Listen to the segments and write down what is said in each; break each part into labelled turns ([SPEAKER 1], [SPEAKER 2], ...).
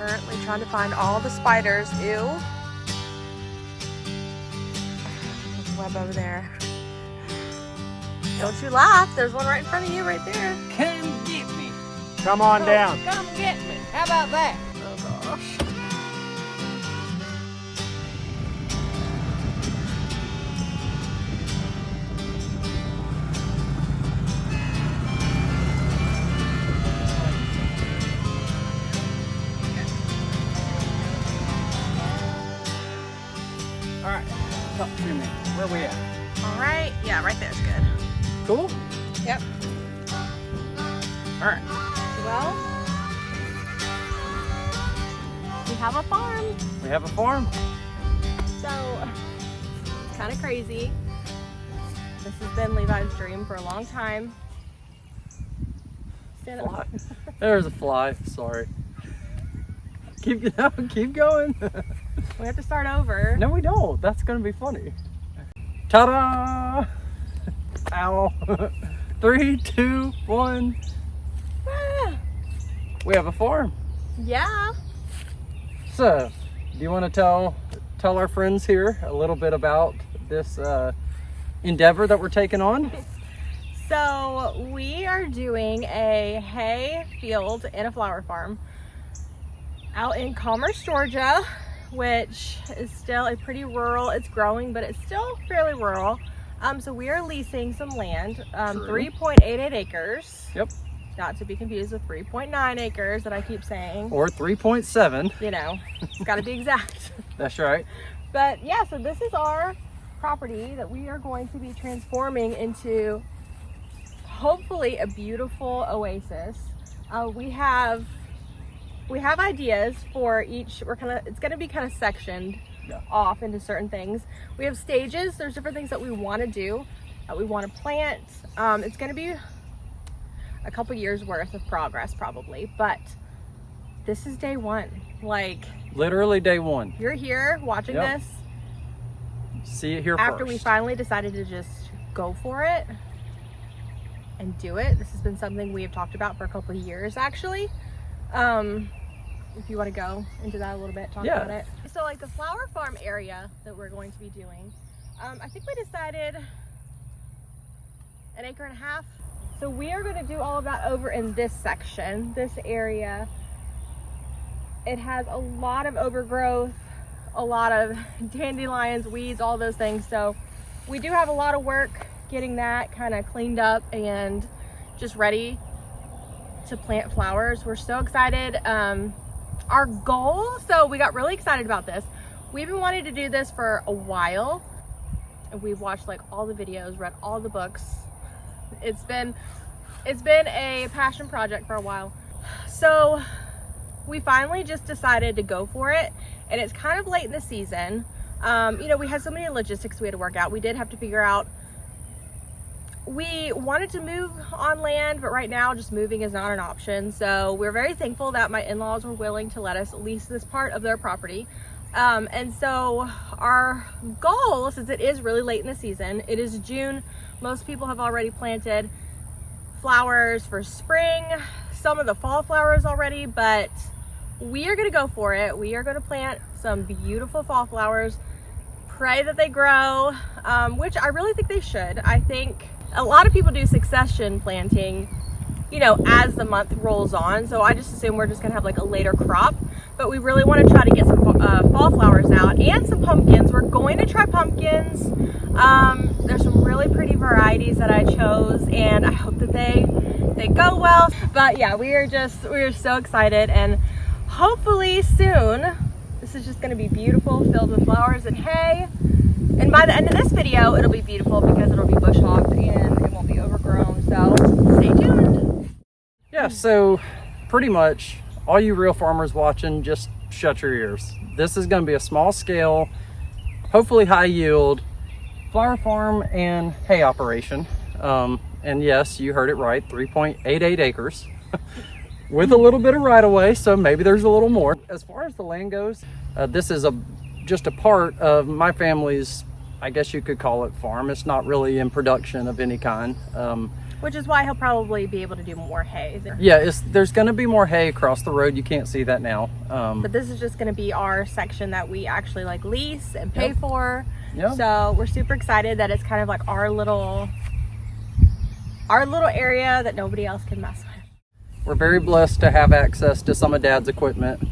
[SPEAKER 1] currently trying to find all the spiders. Ew. There's a web over there. Don't you laugh. There's one right in front of you right there.
[SPEAKER 2] Come get me.
[SPEAKER 3] Come on down.
[SPEAKER 2] Come get me. How about that?
[SPEAKER 1] Oh gosh.
[SPEAKER 2] All right, talk to me. Where we at?
[SPEAKER 1] All right. Yeah, right there's good.
[SPEAKER 2] Cool.
[SPEAKER 1] Yep.
[SPEAKER 2] All right.
[SPEAKER 1] Well, we have a farm.
[SPEAKER 2] We have a farm.
[SPEAKER 1] So, it's kind of crazy. This has been Levi's dream for a long time. Stand up.
[SPEAKER 2] Fly. There's a fly. Sorry. Keep going.
[SPEAKER 1] We have to start over.
[SPEAKER 2] No, we don't. That's gonna be funny. Ta-da! Ow. 3, 2, 1.
[SPEAKER 1] Ah,
[SPEAKER 2] We have a farm.
[SPEAKER 1] yeah.
[SPEAKER 2] So, do you want to tell our friends here a little bit about this endeavor that we're taking on?
[SPEAKER 1] So, we are doing a hay field and a flower farm out in Commerce, Georgia, which is still a pretty rural. It's growing, but it's still fairly rural. So we are leasing some land, 3.88 acres.
[SPEAKER 2] Yep.
[SPEAKER 1] Not to be confused with 3.9 acres that I keep saying.
[SPEAKER 2] Or 3.7.
[SPEAKER 1] You know, it's got to be exact.
[SPEAKER 2] That's right.
[SPEAKER 1] But yeah, so this is our property that we are going to be transforming into hopefully a beautiful oasis. We have ideas for each. It's going to be kind of sectioned off into certain things. We have stages. There's different things that we want to do, that we want to plant. It's going to be a couple years worth of progress probably, but this is day one. Like,
[SPEAKER 2] Literally day one.
[SPEAKER 1] you're here watching this
[SPEAKER 2] See it here
[SPEAKER 1] after
[SPEAKER 2] first.
[SPEAKER 1] we finally decided to just go for it and do it. This has been something we have talked about for a couple of years actually. If you want to go into that a little bit, talk about it. So like the flower farm area that we're going to be doing, I think we decided 1.5 acres. So we are going to do all of that over in this section, this area. It has a lot of overgrowth, a lot of dandelions, weeds, all those things. So we do have a lot of work getting that kind of cleaned up and just ready to plant flowers. We're so excited. Our goal, so we got really excited about this. We've been wanting to do this for a while. We've watched like all the videos, read all the books. It's been a passion project for a while. So we finally just decided to go for it, and it's kind of late in the season. You know, we had so many logistics we had to work out. We did have to figure out, we wanted to move on land, but right now just moving is not an option. So we're very thankful that my in-laws were willing to let us lease this part of their property. And so our goal, since it is really late in the season, it is June. Most people have already planted flowers for spring, some of the fall flowers already, but we are going to go for it. We are going to plant some beautiful fall flowers, pray that they grow, which I really think they should. I think a lot of people do succession planting, you know, as the month rolls on. So I just assume we're just gonna have like a later crop, but we really want to try to get some fall flowers out and some pumpkins. We're going to try pumpkins. There's some really pretty varieties that I chose, and I hope that they go well. But yeah, we are so excited, and hopefully soon this is just going to be beautiful, filled with flowers and hay. And by the end of this video, it'll be beautiful because it'll be bush hogged and it won't be overgrown. So stay tuned.
[SPEAKER 2] Yeah, so pretty much all you real farmers watching, just shut your ears. This is going to be a small scale, hopefully high yield flower farm and hay operation. And yes, you heard it right, 3.88 acres with a little bit of right of way. So maybe there's a little more. As far as the land goes, this is just a part of my family's, I guess you could call it, farm. It's not really in production of any kind.
[SPEAKER 1] which is why he'll probably be able to do more hay.
[SPEAKER 2] Yeah, there's going to be more hay across the road. You can't see that now.
[SPEAKER 1] But this is just going to be our section that we actually like lease and pay for.
[SPEAKER 2] Yep.
[SPEAKER 1] So we're super excited that it's kind of like our little area that nobody else can mess with.
[SPEAKER 2] We're very blessed to have access to some of Dad's equipment.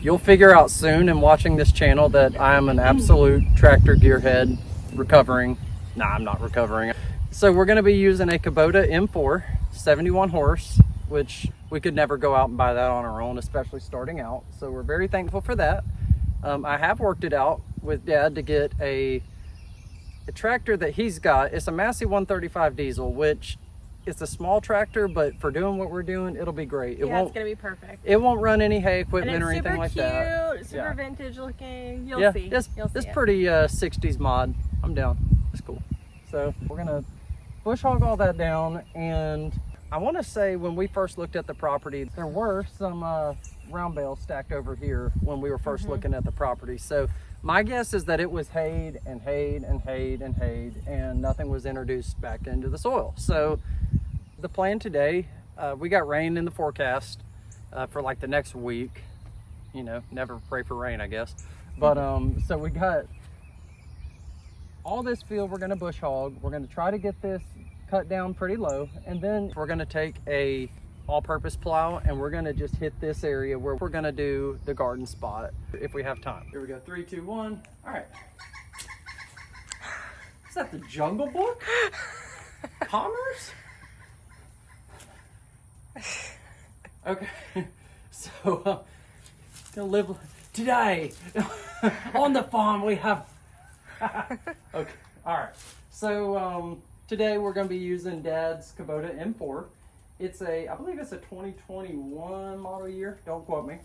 [SPEAKER 2] You'll figure out soon in watching this channel that I am an absolute tractor gearhead recovering. Nah, I'm not recovering. So we're going to be using a Kubota M4, 71 horse, which we could never go out and buy that on our own, especially starting out. So we're very thankful for that. I have worked it out with Dad to get a tractor that he's got. It's a Massey 135 diesel, which it's a small tractor, but for doing what we're doing, it'll be great.
[SPEAKER 1] Yeah, it's gonna be perfect.
[SPEAKER 2] It won't run any hay equipment
[SPEAKER 1] and it's
[SPEAKER 2] or anything like that.
[SPEAKER 1] Super cute, super vintage looking. You'll see.
[SPEAKER 2] It's pretty 60s mod. I'm down. It's cool. So we're gonna bush hog all that down, and I want to say when we first looked at the property, there were some round bales stacked over here when we were first looking at the property. So my guess is that it was hayed and hayed and hayed and hayed, and nothing was introduced back into the soil. So the plan today, we got rain in the forecast for like the next week. You know, never pray for rain, I guess. But so we got all this field we're going to bush hog. We're going to try to get this cut down pretty low, and then we're going to take a all-purpose plow and we're going to just hit this area where we're going to do the garden spot if we have time. Here we go. 3, 2, 1. All right. Is that the Jungle Book? Commerce? Okay. So gonna live today on the farm. We have okay. All right. So today we're going to be using Dad's Kubota M4. It's I believe it's a 2021 model year. Don't quote me.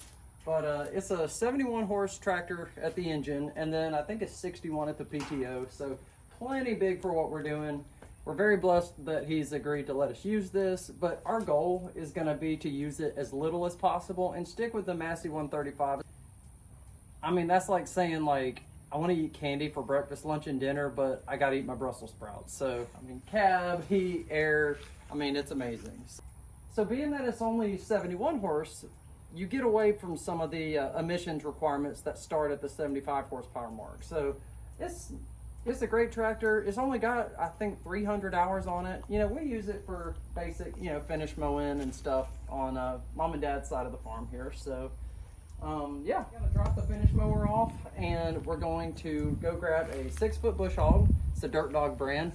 [SPEAKER 2] But it's a 71 horse tractor at the engine, and then I think it's 61 at the PTO. So plenty big for what we're doing. We're very blessed that he's agreed to let us use this, but our goal is going to be to use it as little as possible and stick with the Massey 135. I mean, that's like saying like, I want to eat candy for breakfast, lunch, and dinner, but I got to eat my Brussels sprouts. So, I mean, cab, heat, air, I mean, it's amazing. So being that it's only 71 horse, you get away from some of the emissions requirements that start at the 75 horsepower mark. So it's a great tractor. It's only got, I think, 300 hours on it. You know, we use it for basic, you know, finish mowing and stuff on Mom and Dad's side of the farm here. So, yeah, I'm gonna drop the finish mower off, and we're going to go grab a 6-foot bush hog. It's a Dirt Dog brand.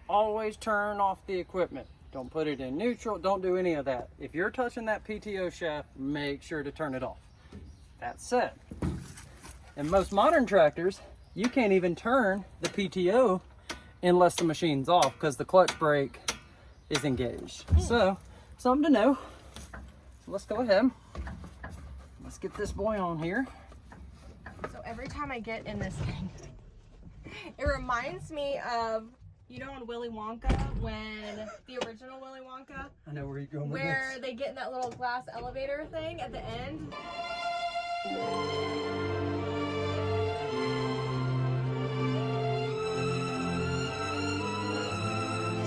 [SPEAKER 2] Always turn off the equipment. Don't put it in neutral. Don't do any of that. If you're touching that PTO shaft, make sure to turn it off. That said, in most modern tractors, you can't even turn the PTO unless the machine's off because the clutch brake is engaged. So, something to know. Let's go ahead. Let's get this boy on here.
[SPEAKER 1] So every time I get in this thing, it reminds me of, you know, on Willy Wonka, when the original Willy Wonka,
[SPEAKER 2] I know where you're going with
[SPEAKER 1] where
[SPEAKER 2] this.
[SPEAKER 1] they get in that little glass elevator thing at the end.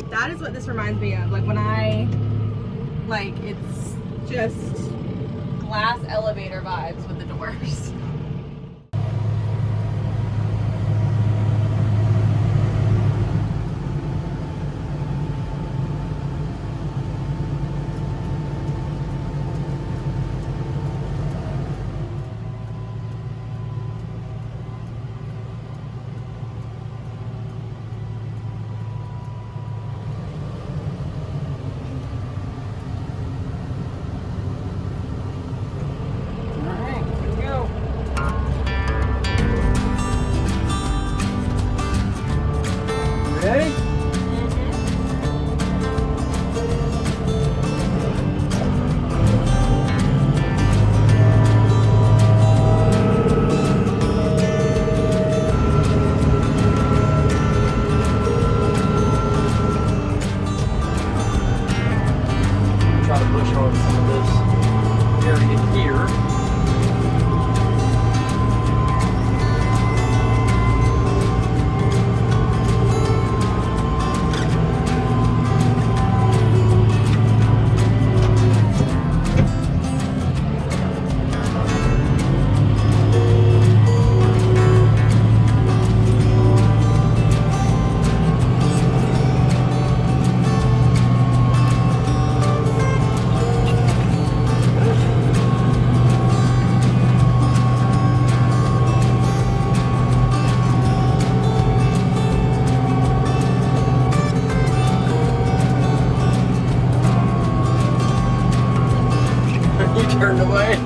[SPEAKER 1] That is what this reminds me of. Like when it's just glass elevator vibes with the doors.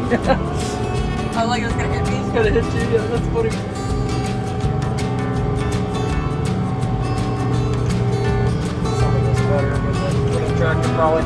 [SPEAKER 1] I was like, it's gonna hit me.
[SPEAKER 2] It's gonna hit you. Yeah, that's funny. Some of this better than the tractor probably.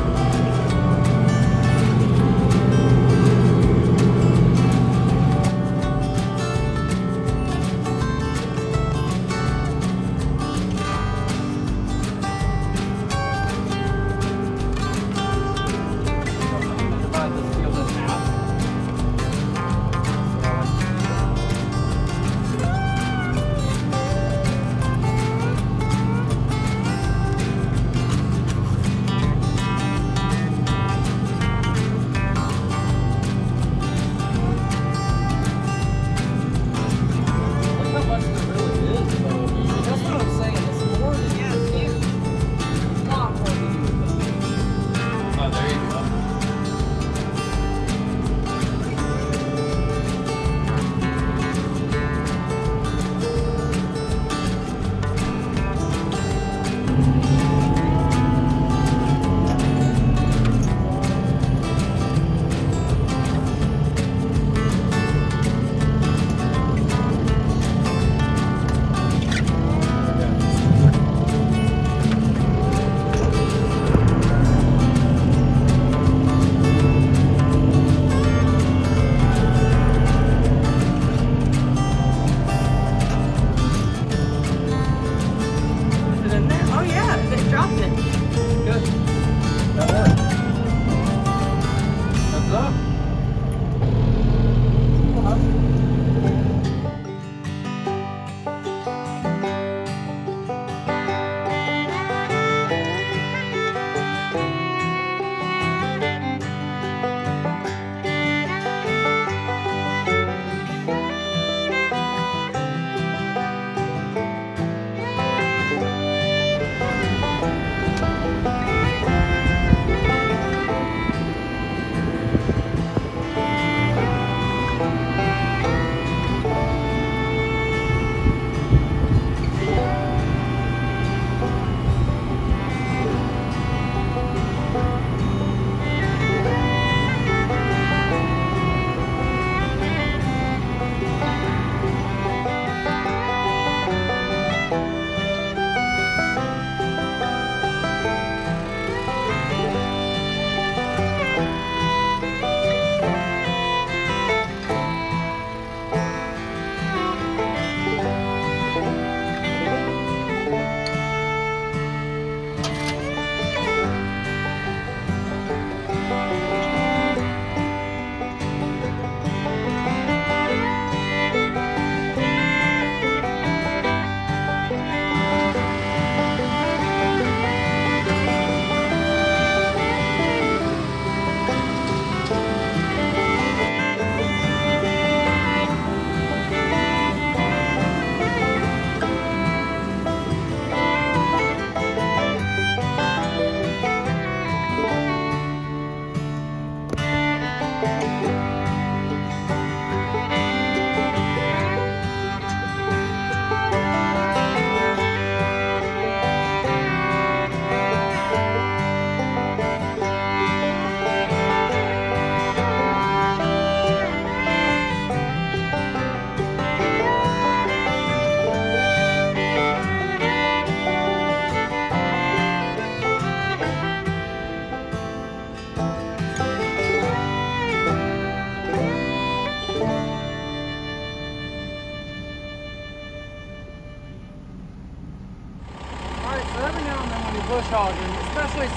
[SPEAKER 2] Bush hogging, especially,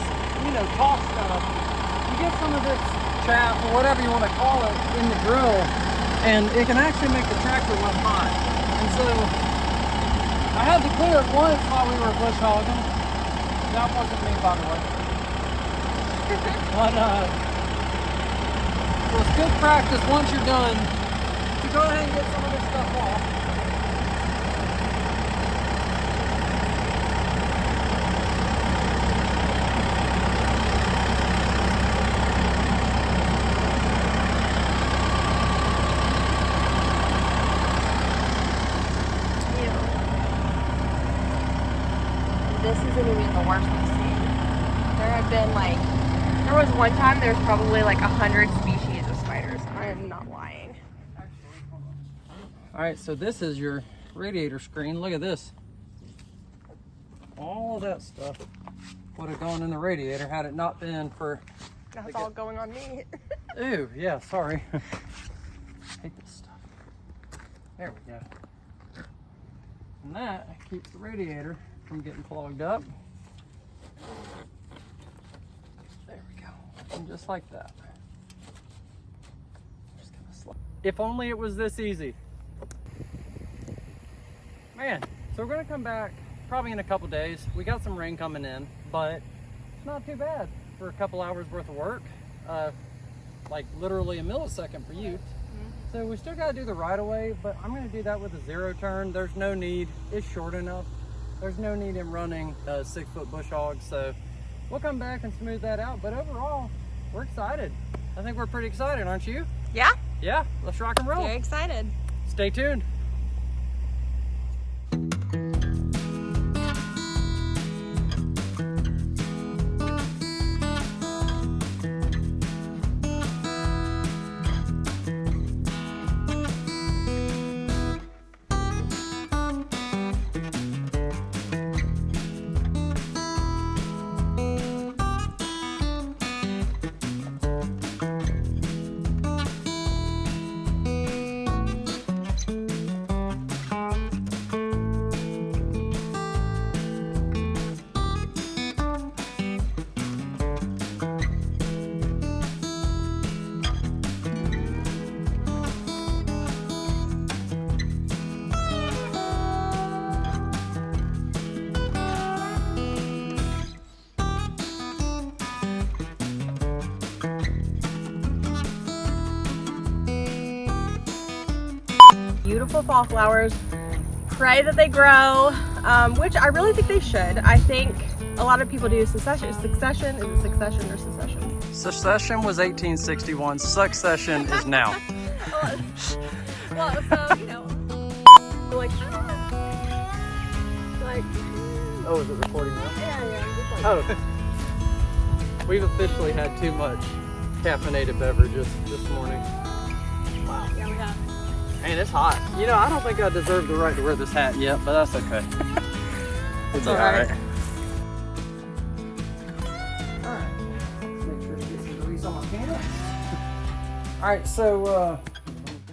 [SPEAKER 2] you know, tall stuff, you get some of this chaff or whatever you want to call it in the grill, and it can actually make the tractor run hot. And so I had to clear it once while we were bush hogging. That wasn't me, by the way. But so it's good practice once you're done to go ahead and get some of this stuff off.
[SPEAKER 1] This isn't even the worst I've seen. There have been like, there was one time there's probably like 100 species of spiders. I I'm not lying.
[SPEAKER 2] All right, so this is your radiator screen. Look at this. All of that stuff would have gone in the radiator had it not been for...
[SPEAKER 1] Now it's all going on me.
[SPEAKER 2] Ooh, yeah, sorry. Hate this stuff. There we go. And that keeps the radiator from getting clogged up. There we go. And just like that. Just gonna slide. If only it was this easy. Man, so we're gonna come back probably in a couple days. We got some rain coming in, but it's not too bad for a couple hours worth of work. Like literally a millisecond for you. So we still got to do the right of way, but I'm going to do that with a 0 turn. There's no need, it's short enough. There's no need in running 6-foot bush hogs. So we'll come back and smooth that out. But overall, we're excited. I think we're pretty excited, aren't you?
[SPEAKER 1] Yeah?
[SPEAKER 2] Yeah, let's rock and roll.
[SPEAKER 1] Very excited.
[SPEAKER 2] Stay tuned.
[SPEAKER 1] Beautiful fall flowers. Pray that they grow, which I really think they should. I think a lot of people do succession. Is it succession or secession?
[SPEAKER 2] Secession was 1861. Succession is now.
[SPEAKER 1] Well, so, you know, like,
[SPEAKER 2] Oh, is it recording now?
[SPEAKER 1] yeah, just like,
[SPEAKER 2] Oh. We've officially had too much caffeinated beverages this morning.
[SPEAKER 1] wow, yeah, we have.
[SPEAKER 2] Man, it's hot. You know, I don't think I deserve the right to wear this hat yet, but that's okay. It's all right. All right. Let's make sure to get some grease on my pants. All right, so